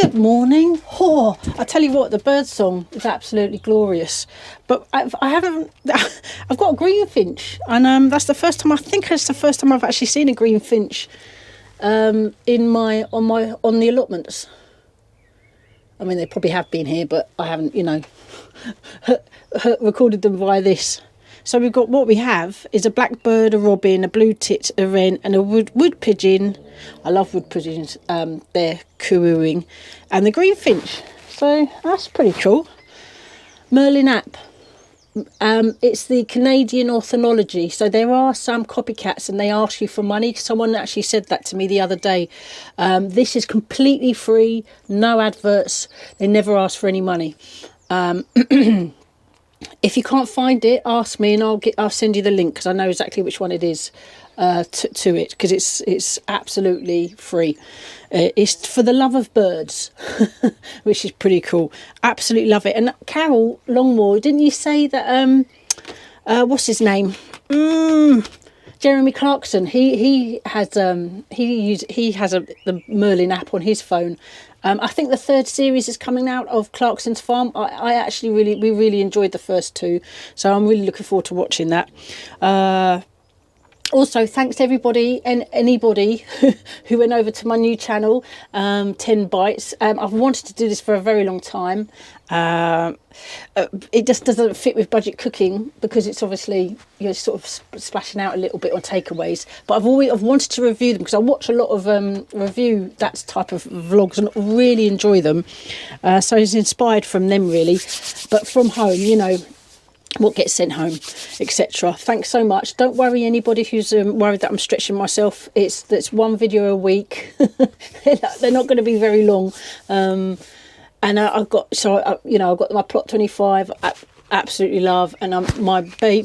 Good morning. Oh, I tell you what, the bird song is absolutely glorious. But I've got a greenfinch, and that's the first time. I think it's the first time I've actually seen a greenfinch on the allotments. I mean, they probably have been here, but I haven't, recorded them via this. So what we have is a blackbird, a robin, a blue tit, a wren, and a wood pigeon. I love wood pigeons. They're cooing, and the greenfinch. So that's pretty cool. Merlin app. It's the Canadian ornithology. So there are some copycats, and they ask you for money. Someone actually said that to me the other day. This is completely free, no adverts. They never ask for any money. If you can't find it, ask me and I'll send you the link, because I know exactly which one it is to it, because it's absolutely free. It's for the love of birds, which is pretty cool. Absolutely love it. And Carol Longmore, didn't you say that? What's his name? Jeremy Clarkson. He has the Merlin app on his phone. I think the third series is coming out of Clarkson's Farm. We really enjoyed the first two, so I'm really looking forward to watching that. Also, thanks to everybody and anybody who went over to my new channel, 10 Bites. I've wanted to do this for a very long time. It just doesn't fit with budget cooking, because it's obviously sort of splashing out a little bit on takeaways. But I've wanted to review them, because I watch a lot of review that type of vlogs and really enjoy them. So it's inspired from them really, but from home, what gets sent home, etc. Thanks so much. Don't worry, anybody who's worried that I'm stretching myself. It's one video a week. They're not going to be very long. And I've got my plot 25. I absolutely love, and my big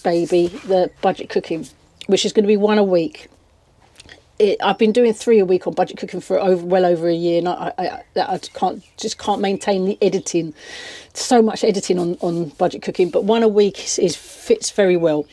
baby, the budget cooking, which is going to be one a week. I've been doing 3 a week on budget cooking for well over a year, and I can't maintain the editing. So much editing on budget cooking, but one a week fits very well.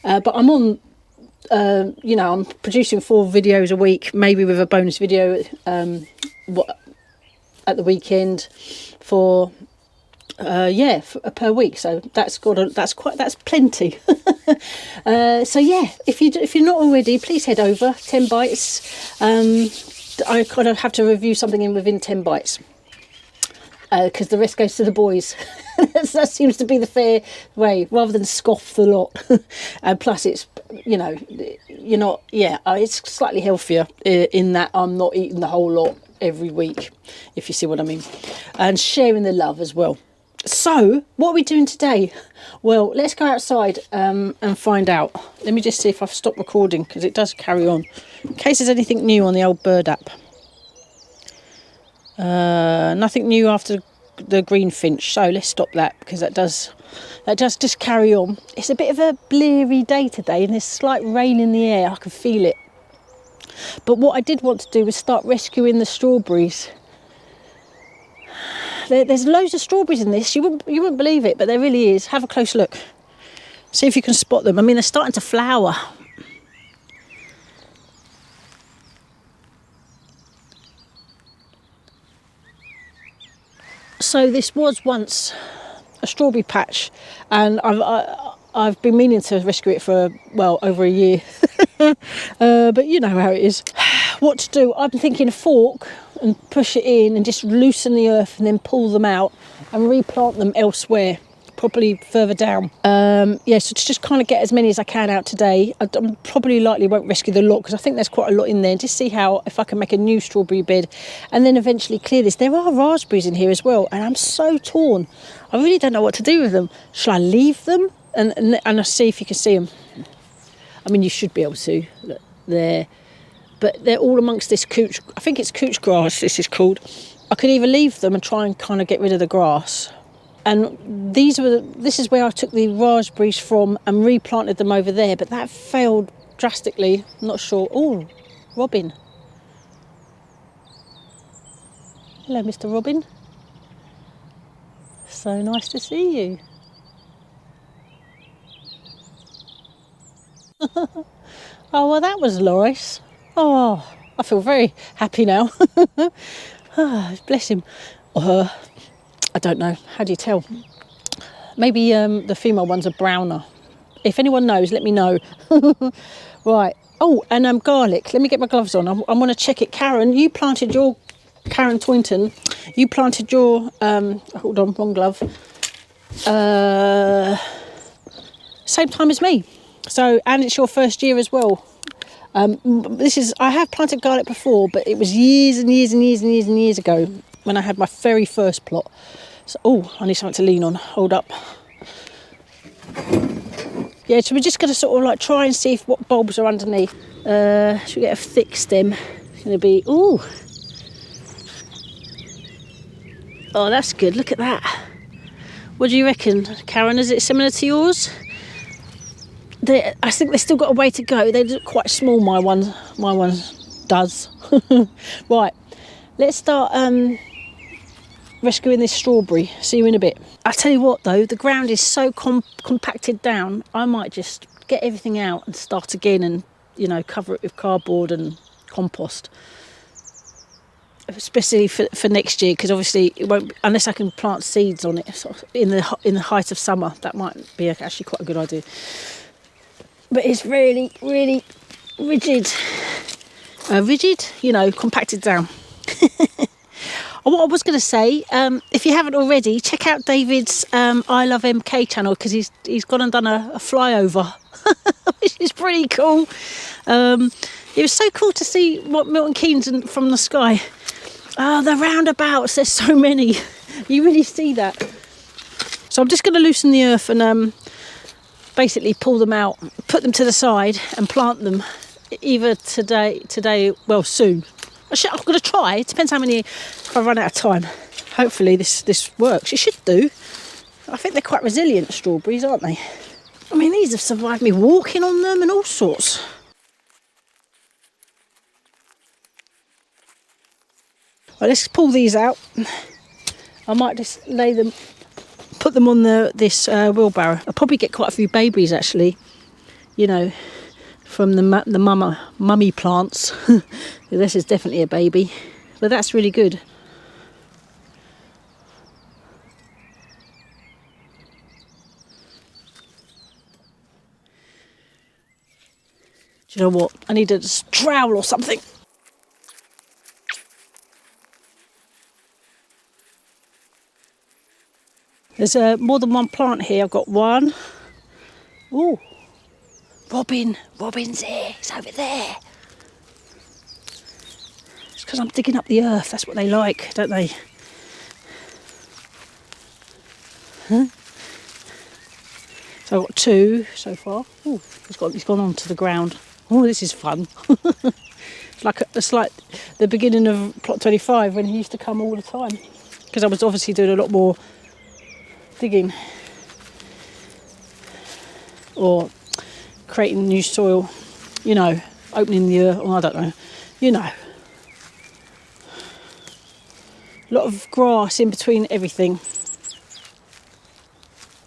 But I'm on, I'm producing 4 videos a week, maybe with a bonus video at the weekend for per week. So that's plenty. So yeah, if you're not already, please head over 10 Bites. I kind of have to review something within 10 Bites, because the rest goes to the boys. That seems to be the fair way, rather than scoff the lot. And plus it's it's slightly healthier in that I'm not eating the whole lot every week, if you see what I mean, and sharing the love as well. So what are we doing today? Well, let's go outside and find out. Let me just see if I've stopped recording, because it does carry on, in case there's anything new on the old bird app. Nothing new after the greenfinch, so let's stop that, because that does just carry on. It's a bit of a bleary day today, and there's slight rain in the air. I can feel it. But what I did want to do was start rescuing the strawberries. There's loads of strawberries in this. You wouldn't believe it, but there really is. Have a close look. See if you can spot them. I mean, they're starting to flower. So this was once a strawberry patch, and I've been meaning to rescue it for over a year. But you know how it is. What to do? I'm thinking a fork and push it in and just loosen the earth and then pull them out and replant them elsewhere, probably further down. So to just kind of get as many as I can out today. I probably likely won't rescue the lot, because I think there's quite a lot in there. Just see if I can make a new strawberry bed and then eventually clear this. There are raspberries in here as well, and I'm so torn. I really don't know what to do with them. Shall I leave them and I'll see if you can see them? I mean, you should be able to. Look, there. But they're all amongst this couch. I think it's couch grass, this is called. I could either leave them and try and kind of get rid of the grass. And this is where I took the raspberries from and replanted them over there. But that failed drastically. I'm not sure. Oh, Robin. Hello, Mr. Robin. So nice to see you. Oh, well, that was nice. Oh, I feel very happy now. Bless him. Or her. I don't know. How do you tell? Maybe the female ones are browner. If anyone knows, let me know. Right. Oh, and garlic. Let me get my gloves on. I want to check it. Karen Toynton, you planted your, hold on, wrong glove, same time as me. So, and it's your first year as well. I have planted garlic before, but it was years and years and years and years and years ago when I had my very first plot. So, oh, I need something to lean on. Hold up. Yeah, so we're just going to sort of like try and see what bulbs are underneath. Should we get a thick stem? It's going to be, ooh. Oh, that's good. Look at that. What do you reckon, Karen? Is it similar to yours? I think they've still got a way to go. They look quite small, my one does. Right, let's start rescuing this strawberry. See you in a bit. I tell you what though, the ground is so compacted down, I might just get everything out and start again and, cover it with cardboard and compost. Especially for next year, because obviously it won't, unless I can plant seeds on it in the height of summer. That might be actually quite a good idea. But it's really, really rigid. Compacted down. What I was going to say, if you haven't already, check out David's I Love MK channel, because he's gone and done a flyover, which is pretty cool. It was so cool to see what Milton Keynes from the sky. The roundabouts, there's so many. You really see that. So I'm just going to loosen the earth and basically pull them out, put them to the side and plant them either today, well, soon. I'm going to try. It depends how many, if I run out of time. Hopefully this works. It should do. I think they're quite resilient, strawberries, aren't they? I mean, these have survived me walking on them and all sorts. Right, let's pull these out. I might just put them on this wheelbarrow. I'll probably get quite a few babies actually, from the mummy plants. This is definitely a baby, but that's really good. Do you know what? I need a trowel or something. There's more than one plant here. I've got one. Ooh, Robin's here. It's over there. It's because I'm digging up the earth. That's what they like, don't they? Huh? So I've got two so far. Ooh, he's gone onto the ground. Oh, this is fun. It's like the beginning of plot 25 when he used to come all the time, because I was obviously doing a lot more digging or creating new soil, opening the earth. I don't know, a lot of grass in between everything.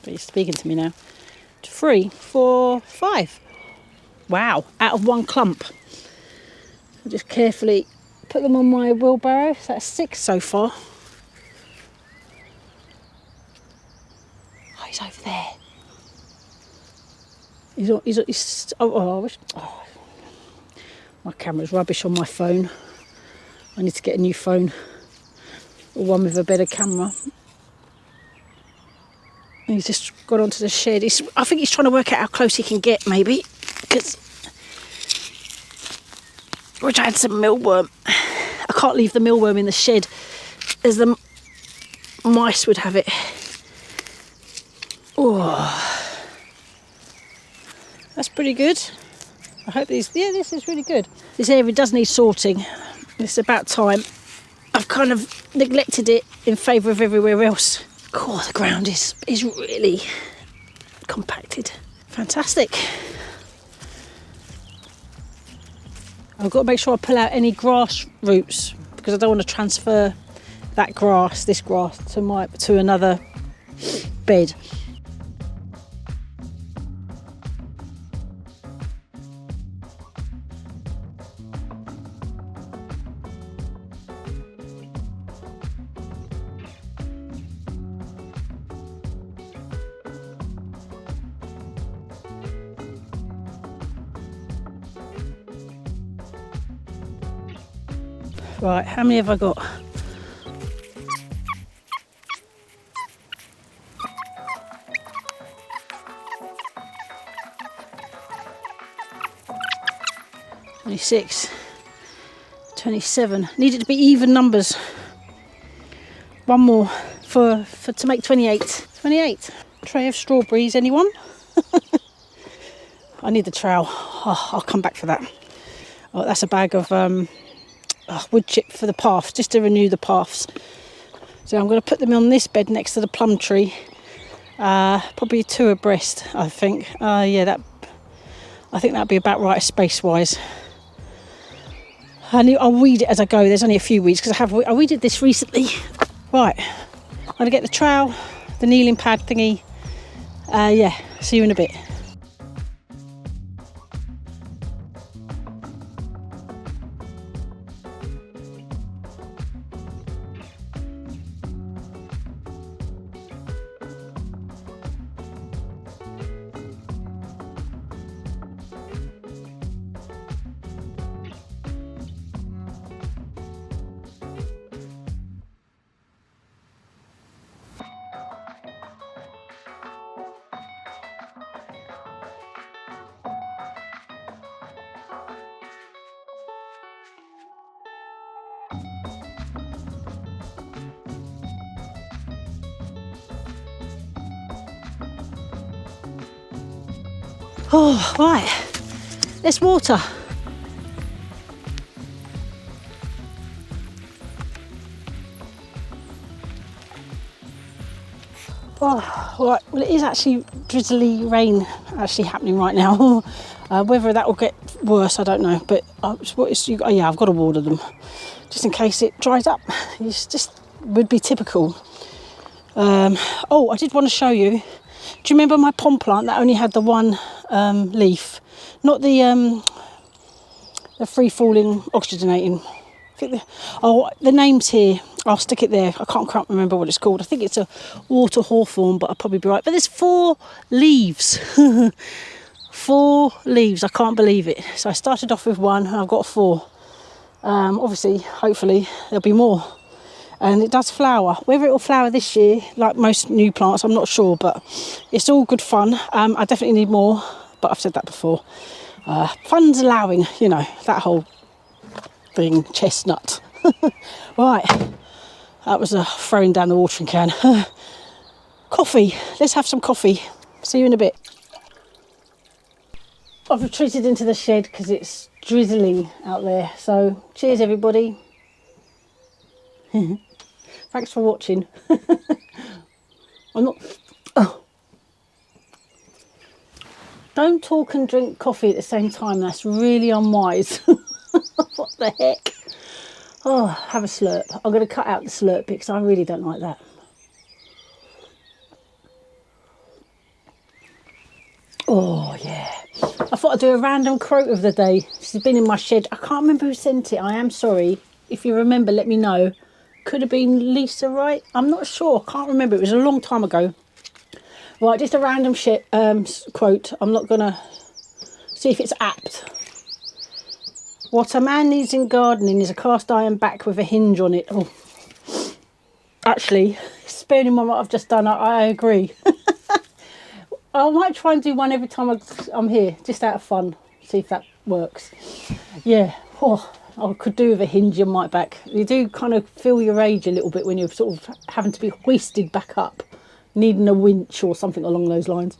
But he's speaking to me now. 3, 4, 5. Wow, out of one clump. I'll just carefully put them on my wheelbarrow. So that's 6 so far. Oh, he's over there. I wish. Oh, my camera's rubbish on my phone. I need to get a new phone, or one with a better camera. And he's just gone onto the shed. I think he's trying to work out how close he can get, maybe, because I had some mealworm. I can't leave the mealworm in the shed, as the mice would have it. Oh, that's pretty good. I hope this is really good. This area does need sorting. It's about time. I've kind of neglected it in favour of everywhere else. God, the ground is really compacted. Fantastic. I've got to make sure I pull out any grass roots, because I don't want to transfer this grass to another bed. Right, how many have I got? "26, 27. Need it to be even numbers. One more for to make 28. 28. Tray of strawberries, anyone? I need the trowel. Oh, I'll come back for that. Oh, that's a bag of wood chip for the paths, just to renew the paths. So I'm going to put them on this bed next to the plum tree. Probably 2 abreast, I think. Yeah, I think that'd be about right space-wise. I'll weed it as I go. There's only a few weeds because I weeded this recently. Right, I'm going to get the trowel, the kneeling pad thingy. Yeah, see you in a bit. Oh, right, let's water. Oh, right, well, it is actually drizzly rain actually happening right now. Whether that will get worse, I don't know, but yeah, I've got to water them just in case it dries up. It's just would be typical. Oh, I did want to show you. Do you remember my pond plant that only had the one leaf? Not the free-falling oxygenating. The name's here. I'll stick it there. I can't remember what it's called. I think it's a water hawthorn, but I'll probably be right. But there's 4 leaves. 4 leaves. I can't believe it. So I started off with 1 and I've got 4. Obviously, hopefully, there'll be more. And it does flower. Whether it will flower this year, like most new plants, I'm not sure, but it's all good fun. I definitely need more, but I've said that before. Funds allowing, you know, that whole thing, chestnut. Right, that was throwing down the watering can. Coffee, let's have some coffee. See you in a bit. I've retreated into the shed because it's drizzling out there. So cheers everybody. Thanks for watching. I'm not... Oh. Don't talk and drink coffee at the same time. That's really unwise. What the heck? Oh, have a slurp. I'm going to cut out the slurp because I really don't like that. Oh, yeah. I thought I'd do a random quote of the day. This has been in my shed. I can't remember who sent it. I am sorry. If you remember, let me know. Could have been Lisa Wright. I'm not sure. I can't remember. It was a long time ago. Right, just a random quote. I'm not going to see if it's apt. What a man needs in gardening is a cast iron back with a hinge on it. Oh. Actually, bearing in mind what I've just done, I agree. I might try and do one every time I'm here, just out of fun. See if that works. Yeah. Oh, I could do with a hinge on my back. You do kind of feel your age a little bit when you're sort of having to be hoisted back up, needing a winch or something along those lines.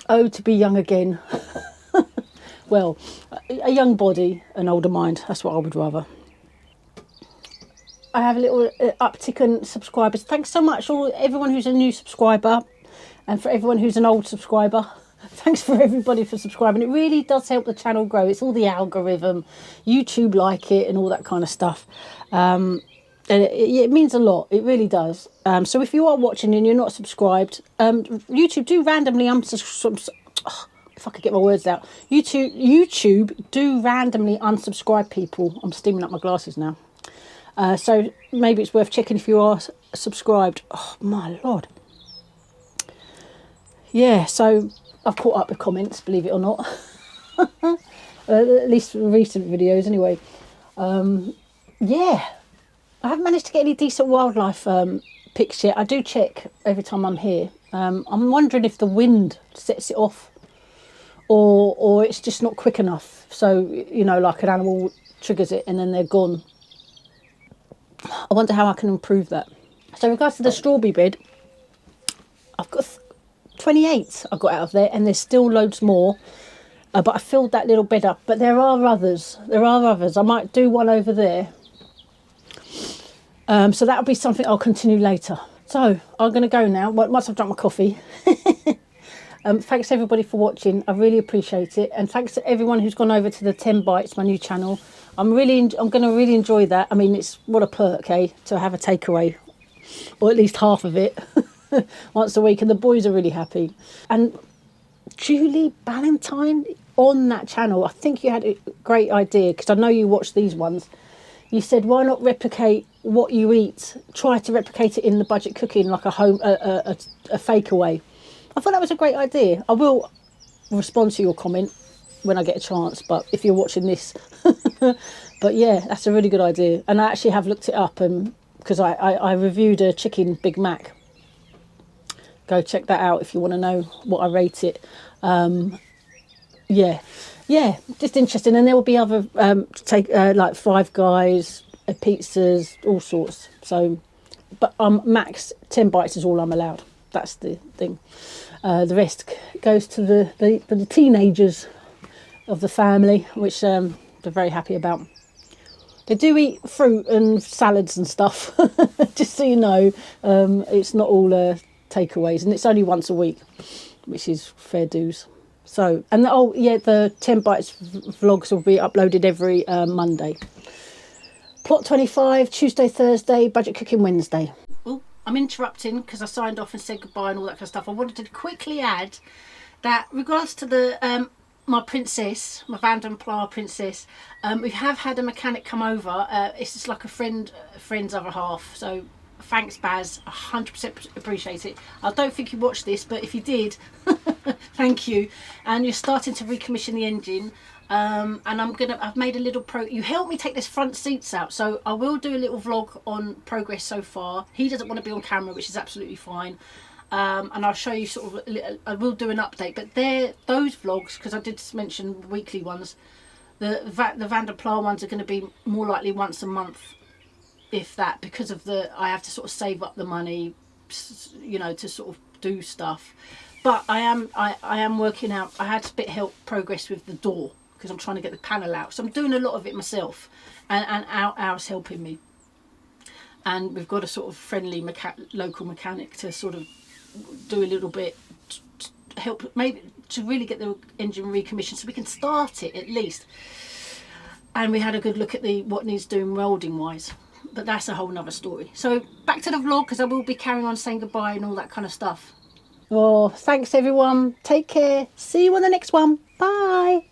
Oh, to be young again. Well, a young body, an older mind. That's what I would rather. I have a little uptick in subscribers. Thanks so much, everyone who's a new subscriber, and for everyone who's an old subscriber. Thanks for everybody for subscribing. It really does help the channel grow. It's all the algorithm, YouTube like it, and all that kind of stuff. And it means a lot. It really does. So if you are watching and you're not subscribed, YouTube do randomly unsubscribe. If I could get my words out, YouTube do randomly unsubscribe people. I'm steaming up my glasses now. So maybe it's worth checking if you are subscribed. Oh my lord. Yeah, so I've caught up with comments, believe it or not. at least recent videos anyway. Yeah, I haven't managed to get any decent wildlife pics yet. I do check every time I'm here. I'm wondering if the wind sets it off, or it's just not quick enough. So, you know, like an animal triggers it and then they're gone. I wonder how I can improve that. So in regards to the strawberry bed, I've got 28 I got out of there, and there's still loads more. But I filled that little bed up. But there are others. I might do one over there. So that'll be something I'll continue later. So I'm going to go now, once I've drunk my coffee. Thanks everybody for watching. I really appreciate it. And thanks to everyone who's gone over to the 10 Bites, my new channel. I'm going to really enjoy that. I mean, it's what a perk, eh? To have a takeaway, or at least half of it, once a week. And the boys are really happy. And Julie Ballantyne on that channel, I think you had a great idea, because I know you watch these ones. You said, why not replicate what you eat? Try to replicate it in the budget cooking, like a fake away. I thought that was a great idea. I will respond to your comment when I get a chance, but if you're watching this. But yeah, that's a really good idea. And I actually have looked it up, because I reviewed a chicken Big Mac. Go check that out if you want to know what I rate it. Yeah, just interesting. And there will be other like Five Guys, pizzas, all sorts. So, but max 10 bites is all I'm allowed. That's the thing. The rest goes to the teenagers of the family, which they're very happy about. They do eat fruit and salads and stuff, just so you know. It's not all takeaways, and it's only once a week, which is fair dues. So, and the 10 Bites vlogs will be uploaded every Monday. Plot 25, Tuesday, Thursday, budget cooking Wednesday. Oh, I'm interrupting because I signed off and said goodbye and all that kind of stuff. I wanted to quickly add that regards to the my princess, my Vanden Pla princess, we have had a mechanic come over. It's just like a friend's other half. So thanks, Baz. 100% appreciate it. I don't think you watched this, but if you did, thank you. And you're starting to recommission the engine. And I've made a little you helped me take this front seats out, so I will do a little vlog on progress so far. He doesn't want to be on camera, which is absolutely fine. And I'll show you sort of I will do an update, but those vlogs, because I did mention weekly ones, the Vanden Pla ones are going to be more likely once a month, if that, because of I have to sort of save up the money, you know, to sort of do stuff. But I am working out. I had a bit help progress with the door, because I'm trying to get the panel out, so I'm doing a lot of it myself, and ours helping me. And we've got a sort of friendly local mechanic to sort of do a little bit to help, maybe to really get the engine recommissioned, so we can start it at least. And we had a good look at what needs doing welding wise, but that's a whole nother story. So back to the vlog, because I will be carrying on saying goodbye and all that kind of stuff. Well, thanks everyone, take care, see you on the next one, bye.